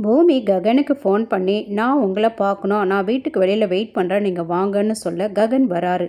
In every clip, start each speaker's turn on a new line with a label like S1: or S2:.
S1: பூமி ககனுக்கு ஃபோன் பண்ணி, நான் உங்களை பார்க்கணும், நான் வீட்டுக்கு வெளியில் வெயிட் பண்ணுறேன், நீங்கள் வாங்கன்னு சொல்ல ககன் வராரு.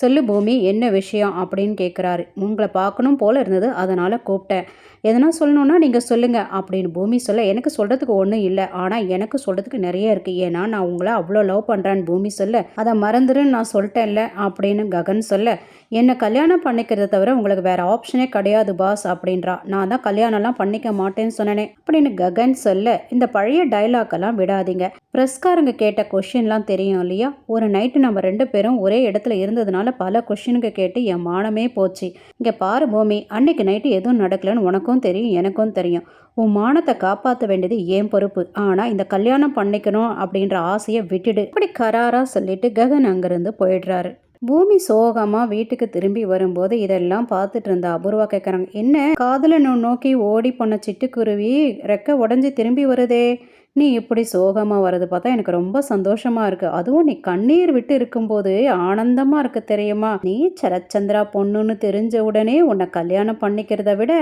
S1: சொல்லு பூமி, என்ன விஷயம் அப்படின்னு கேட்குறாரு. உங்களை பார்க்கணும் போல இருந்தது, அதனால் கூப்பிட்டேன். எதனா சொல்லணுன்னா நீங்கள் சொல்லுங்கள் அப்படின்னு பூமி சொல்ல, எனக்கு சொல்கிறதுக்கு ஒன்றும் இல்லை, ஆனால் எனக்கு சொல்கிறதுக்கு நிறைய இருக்குது. ஏன்னா நான் உங்களை அவ்வளோ லவ் பண்ணுறேன்னு பூமி சொல்ல, அதை மறந்துடுன்னு நான் சொல்லிட்டேன்ல அப்படின்னு ககன் சொல்ல, என்னை கல்யாணம் பண்ணிக்கிறத தவிர உங்களுக்கு வேறு ஆப்ஷனே கிடையாது பாஸ் அப்படின்றா. நான் தான் கல்யாணம்லாம் பண்ணிக்க மாட்டேன்னு சொன்னேனே அப்படின்னு ககன் சொல்ல, இந்த பழைய டைலாக்கெல்லாம் விடாதீங்க. ப்ரெஸ்காரங்க கேட்ட கொஷின்லாம் தெரியும் இல்லையா? ஒரு நைட்டு நம்ம 2 பேரும் ஒரே இடத்துல இருந்ததுனால பல கொஷினுக்கு கேட்டு என் மானமே போச்சு. இங்கே பாரு பூமி, அன்னைக்கு நைட்டு எதுவும் நடக்கலன்னு உனக்கும் தெரியும், எனக்கும் தெரியும். உன் மானத்தை காப்பாற்ற வேண்டியது என் பொறுப்பு. ஆனால் இந்த கல்யாணம் பண்ணிக்கணும் அப்படின்ற ஆசையை விட்டுடு அப்படி கராரா சொல்லிட்டு ககன் அங்கிருந்து போயிடுறாரு. பூமி சோகமா வீட்டுக்கு திரும்பி வரும்போது இதெல்லாம் பார்த்துட்டு இருந்த அபூர்வா கேட்குறாங்க, என்ன காதலனை நோக்கி ஓடி போன சிட்டுக்குருவி ரெக்க உடஞ்சி திரும்பி வருதே, நீ இப்படி சோகமாக வர்றது பார்த்தா எனக்கு ரொம்ப சந்தோஷமா இருக்கு. அதுவும் நீ கண்ணீர் விட்டு இருக்கும்போது ஆனந்தமா இருக்கு தெரியுமா? நீ சரச்சந்திரா பொண்ணுன்னு தெரிஞ்ச உடனே உன்னை கல்யாணம் பண்ணிக்கிறத விட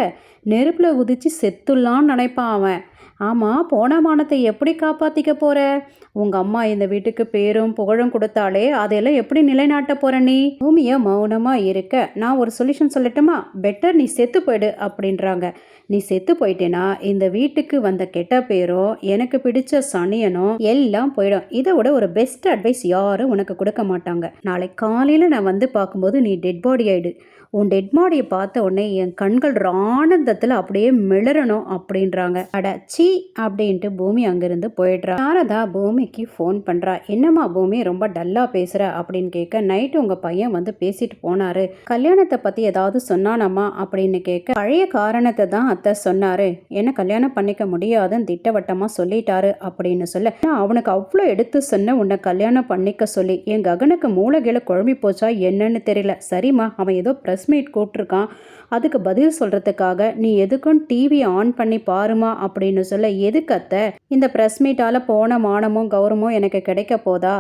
S1: நெருப்புல குதிச்சு செத்துலான்னு நினைப்பான் அவன். ஆமாம், போன மானத்தை எப்படி காப்பாற்றிக்க போற? உங்கள் அம்மா இந்த வீட்டுக்கு பேரும் புகழும் கொடுத்தாலே அதையெல்லாம் எப்படி நிலைநாட்ட போற நீ? பூமியை மௌனமாக இருக்க நான் ஒரு சொல்யூஷன் சொல்லட்டுமா? பெட்டர் நீ செத்து போயிடு அப்படின்றாங்க. நீ செத்து போயிட்டேன்னா இந்த வீட்டுக்கு வந்த கெட்ட பேரும் எனக்கு பிடிச்ச சனியனும் எல்லாம் போயிடும். இதை விட ஒரு பெஸ்ட் அட்வைஸ் யாரும் உனக்கு கொடுக்க மாட்டாங்க. நாளை காலையில் நான் வந்து பார்க்கும்போது நீ டெட் பாடி ஆயிடு. உன் டெட் பாடியை பார்த்த உடனே என் கண்கள் ஆனந்தத்தில் அப்படியே மிளறணும் அப்படின்றாங்க. அட சி அப்படின்ட்டு பூமி அங்கிருந்து போயிடுறா. சாரதா பூமிக்கு ஃபோன் பண்ணுறா. என்னம்மா பூமி ரொம்ப டல்லாக பேசுகிற அப்படின்னு கேட்க, நைட்டு உங்கள் பையன் வந்து பேசிட்டு போனாரு, கல்யாணத்தை பற்றி ஏதாவது சொன்னானம்மா அப்படின்னு கேட்க, பழைய காரணத்தை தான் அத்தை சொன்னாரு, என்ன கல்யாணம் பண்ணிக்க முடியாதுன்னு திட்டவட்டமாக சொல்லிட்டாரு அப்படின்னு சொல்ல, அவனுக்கு அவ்வளோ எடுத்து சொன்ன உன்னை கல்யாணம் பண்ணிக்க சொல்லி என் ககனுக்கு மூளைகளை குழம்பி போச்சா என்னன்னு தெரியல. சரிம்மா, அவன் ஏதோ ப்ரெஸ் மீட் கூப்பிட்ருக்கான், அதுக்கு பதில் சொல்கிறதுக்காக நீ எதுக்கும் டிவியை ஆன் பண்ணி பாருமா அப்படின்னு சொல்ல, எதுக்கு அத்தை? இந்த ப்ரெஸ் மீட்டால் போன மானமும் கௌரவமும் எனக்கு கிடைக்க போதா?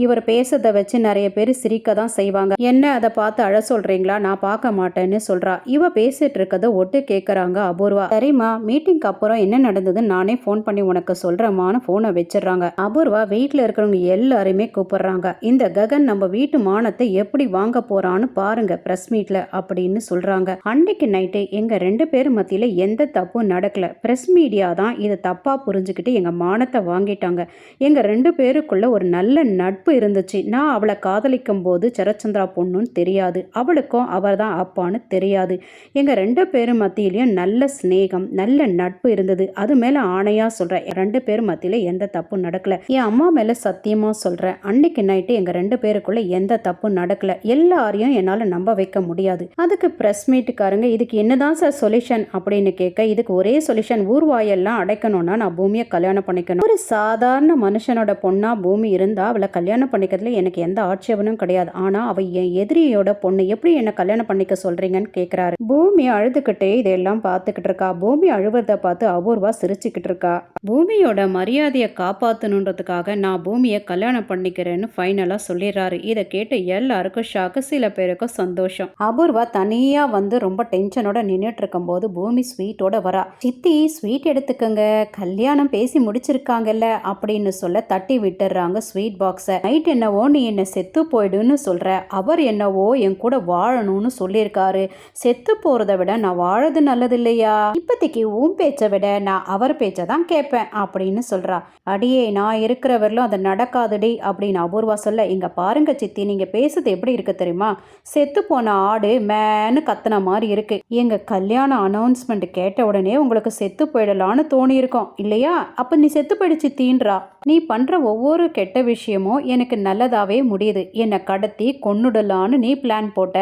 S1: இவர் பேசுறதை வச்சு நிறைய பேர் சிரிக்க தான் செய்வாங்க, என்ன அதை பார்த்து அழ சொல்கிறீங்களா? நான் பார்க்க மாட்டேன்னு சொல்கிறா. இவ பேசிட்டு இருக்கதை ஒட்டு கேட்குறாங்க அபூர்வா. சரிம்மா, மீட்டிங்க்கு அப்புறம் என்ன நடந்ததுன்னு நானே ஃபோன் பண்ணி உனக்கு சொல்கிறேம்மான்னு ஃபோனை வச்சிடுறாங்க. அபூர்வா வீட்டில் இருக்கிறவங்க எல்லாருமே கூப்பிடுறாங்க. இந்த ககன் நம்ம வீட்டு மானத்தை எப்படி வாங்க போகிறான்னு பாருங்க ப்ரெஸ் மீட்டில் அப்படின்னு சொல்கிறாங்க. அன்னைக்கு நைட்டு எங்கள் 2 பேர் மத்தியில் எந்த தப்பும் நடக்கல. ப்ரெஸ் மீடியா தான் இதை தப்பாக புரிஞ்சுக்கிட்டு எங்கள் மானத்தை வாங்கிட்டாங்க. எங்கள் 2 பேருக்குள்ள ஒரு நல்ல நட்பு இருந்துச்சு. நான் அவளை காதலிக்கும் போது சரச்சந்திரா பொண்ணுன்னு தெரியாது, அவளுக்கும் அவர் தான் அப்பான்னு தெரியாது. எங்கள் 2 பேரும் மத்தியிலையும் நல்ல ஸ்நேகம் நல்ல நட்பு இருந்தது. அது மேலே ஆணையாக சொல்கிறேன், 2 பேர் மத்தியில் எந்த தப்பும் நடக்கல. என் அம்மா மேலே சத்தியமாக சொல்கிறேன், அன்னைக்கு நைட்டு எங்கள் 2 பேருக்குள்ள எந்த தப்பும் நடக்கல. எல்லாரையும் என்னால் நம்ப வைக்க முடியாது. அதுக்கு ப்ரெஸ் மீட்டுக்காரங்க, இதுக்கு என்னதான் சார் சொல்யூஷன் அப்படின்னு கேட்க, இதுக்கு ஒரே சொல்யூஷன், ஊர்வாயெல்லாம் அடைக்கணும்னா நான் பூமியை கல்யாணம் பண்ணிக்கணும். ஒரு சாதாரண மனுஷனோட பொண்ணா பூமி இருந்தா அவளை கல்யாணம் பண்ணிக்கிறதுல எனக்கு எந்த ஆட்சேபனும் கிடையாது. ஆனால் அவள் என் எதிரியோட பொண்ணு, எப்படி என்னை கல்யாணம் பண்ணிக்க சொல்றீங்கன்னு கேட்குறாரு. பூமி அழுதுகிட்டே இதெல்லாம் பார்த்துக்கிட்டு இருக்கா. பூமி அழுவதை பார்த்து அபூர்வா சிரிச்சுக்கிட்டு இருக்கா. பூமியோட மரியாதையை காப்பாற்றணுன்றதுக்காக நான் பூமியை கல்யாணம் பண்ணிக்கிறேன்னு ஃபைனலாக சொல்லிடுறாரு. இதை கேட்டு எல்லாருக்கும் ஷாக்கு, சில பேருக்கும் சந்தோஷம். அபூர்வா தனியாக வந்து ரொம்ப டென்ஷனோட நின்றுட்டு இருக்கும்போது பூமி ஸ்வீட்டோட வரா. சித்தி ஸ்வீட் எடுத்துக்கங்க, கல்யாணம் பேசி முடிச்சிருக்காங்கல்ல அப்படின்னு சொல்ல தட்டி விட்டுறாங்க ஸ்வீட் பாக்ஸை. நைட் என்னவோ நீ என்ன செத்து போயிடுன்னு சொல்ற, அவர் என்னவோ என் கூட வாழணும்னு சொல்லியிருக்காரு. செத்து போறதை விட நான் வாழறது நல்லது இல்லையா? இப்போதைக்கு உன் பேச்சை விட நான் அவர் பேச்சை தான் கேட்பேன் அப்படின்னு சொல்றா. அடியே, நான் இருக்கிற வரலும் அது நடக்காதுடி அப்படின்னு அபூர்வா சொல்ல, இங்க பாருங்க சித்தி, நீங்க பேசுறது எப்படி இருக்கு தெரியுமா? செத்து போன ஆடு மேன்னு கத்துன மாதிரி இருக்கு. எங்க கல்யாண அனௌன்ஸ்மெண்ட் கேட்ட உடனே உங்களுக்கு செத்து போயிடலான்னு தோணி இருக்கும் இல்லையா? அப்ப நீ செத்து போயிடுச்சு தீன்றா. நீ பண்ற ஒவ்வொரு கெட்ட விஷயமும் எனக்கு நல்லதாவே முடியுது. என்னை கடத்தி கொன்னுடலான்னு நீ பிளான் போட்ட,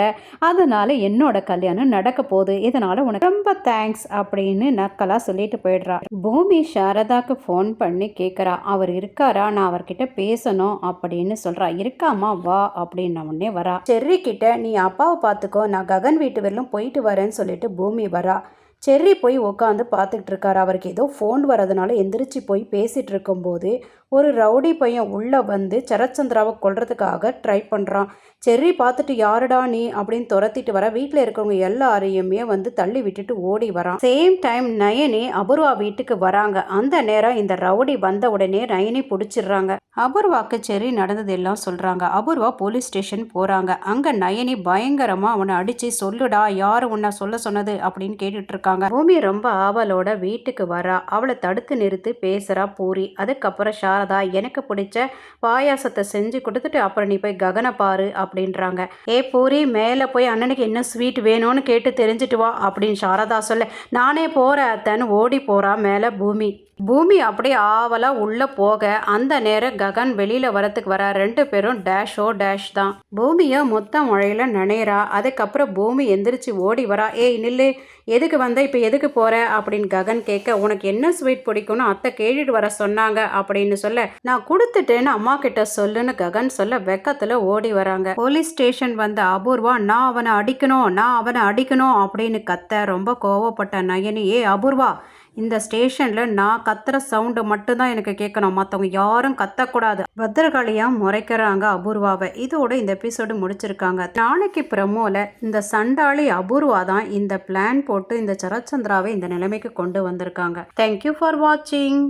S1: அதனால என்னோட கல்யாணம் நடக்க போகுது. இதனால உனக்கு ரொம்ப தேங்க்ஸ் அப்படின்னு நக்கலா சொல்லிட்டு போயிடுறா. பூமி சாரதாக்கு ஃபோன் பண்ணி கேட்குறா, அவர் இருக்காரா, நான் அவர்கிட்ட பேசணும் அப்படின்னு சொல்றா. இருக்காமா, வா அப்படின்னு உடனே வரா. செர்ரி கிட்ட நீ அப்பாவை பார்த்துக்கோ, நான் ககன் வீட்டு வரலும் போயிட்டு வரேன்னு சொல்லிட்டு பூமி வரா. செர்ரி போய் உட்காந்து பார்த்துக்கிட்டு இருக்காரு. அவருக்கு ஏதோ ஃபோன் வரதுனால எந்திரிச்சு போய் பேசிகிட்டு இருக்கும்போது ஒரு ரவுடி பையன் உள்ளே வந்து சரத்சந்திராவை கொல்றதுக்காக ட்ரை பண்ணுறான். செர்ரி பார்த்துட்டு யாருடா நீ அப்படின்னு துரத்திட்டு வர வீட்டில் இருக்கவங்க எல்லாரையுமே வந்து தள்ளி விட்டுட்டு ஓடி வரான். சேம் டைம் நயனி அபூர்வா வீட்டுக்கு வராங்க. அந்த நேரம் இந்த ரவுடி வந்த உடனே நயனி பிடிச்சிடுறாங்க. அபூர்வாக்கு செர்ரி நடந்தது எல்லாம் சொல்கிறாங்க. அபூர்வா போலீஸ் ஸ்டேஷன் போகிறாங்க. அங்கே நயனி பயங்கரமாக அவனை அடித்து சொல்லுடா யார் உன்னை சொல்ல சொன்னது அப்படின்னு கேட்டுட்டு இருக்காங்க. பூமி ரொம்ப ஆவலோட வீட்டுக்கு வரா. அவளை தடுத்து நிறுத்தி பேசுகிறா பூரி. அதுக்கப்புறம் சாரதா எனக்கு பிடிச்ச பாயாசத்தை செஞ்சு கொடுத்துட்டு அப்புறம் நீ போய் ககனை பாரு அப்படின்றாங்க. ஏ பூரி மேலே போய் அண்ணனுக்கு என்ன ஸ்வீட் வேணும்னு கேட்டு தெரிஞ்சுட்டு வா அப்படின்னு சாரதா சொல்ல நானே போகிறேன் அத்தன்னு ஓடி போகிறா மேலே பூமி. பூமி அப்படியே ஆவலாக உள்ளே போக அந்த நேரம் ககன் வெளியில் வரத்துக்கு வர 2 பேரும் டேஷோ டேஷ் தான். பூமியை மொத்த மழையில் நனையிறா. அதுக்கப்புறம் பூமி எந்திரிச்சு ஓடி வரா. ஏய் நில்லு, எதுக்கு வந்த, இப்போ எதுக்கு போகிற அப்படின்னு ககன் கேட்க உனக்கு என்ன ஸ்வீட் பிடிக்கும்னு அத்தை கேட்டுட்டு வர சொன்னாங்க அப்படின்னு சொல்ல நான் கொடுத்துட்டேன்னு அம்மா கிட்ட சொல்லுன்னு ககன் சொல்ல வெக்கத்தில் ஓடி வராங்க. போலீஸ் ஸ்டேஷன் வந்த அபூர்வா நான் அவனை அடிக்கணும் அப்படின்னு கத்த ரொம்ப கோவப்பட்ட நயனி ஏ அபூர்வா இந்த ஸ்டேஷனில் நான் கத்துற சவுண்டு மட்டும்தான் எனக்கு கேட்கணும், மற்றவங்க யாரும் கத்தக்கூடாது. பத்திரகாளியாக முறைக்கிறாங்க அபூர்வாவை. இதோட இந்த எபிசோடு முடிச்சிருக்காங்க. நாளைக்கு ப்ரமோல இந்த சண்டாளி அபூர்வா தான் இந்த பிளான் போட்டு இந்த சரத்சந்திராவை இந்த நிலைமைக்கு கொண்டு வந்திருக்காங்க. தேங்க்யூ ஃபார் வாட்சிங்.